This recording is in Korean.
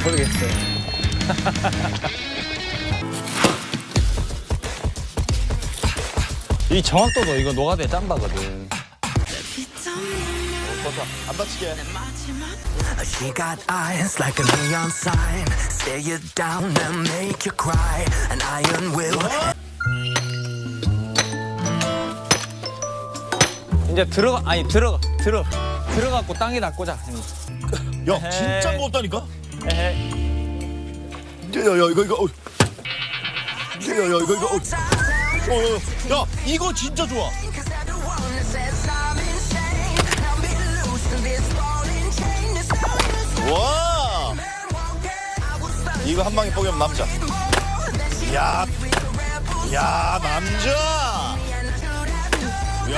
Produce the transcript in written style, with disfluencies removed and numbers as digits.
모르겠어요. 이 정확도도 이거 노가다에 짬바거든. 안 다치게. She got eyes like a neon sign. Stare you down and make you cry. An iron will. 이제 들어갖고 땅에다 꽂아. 야, 진짜 무겁다니까? 에헤. 야, 이거. 야, 이거. 야, 이거 진짜 좋아. 와! 이거 한 방에 뽀개면 남자. 야, 남자. 야,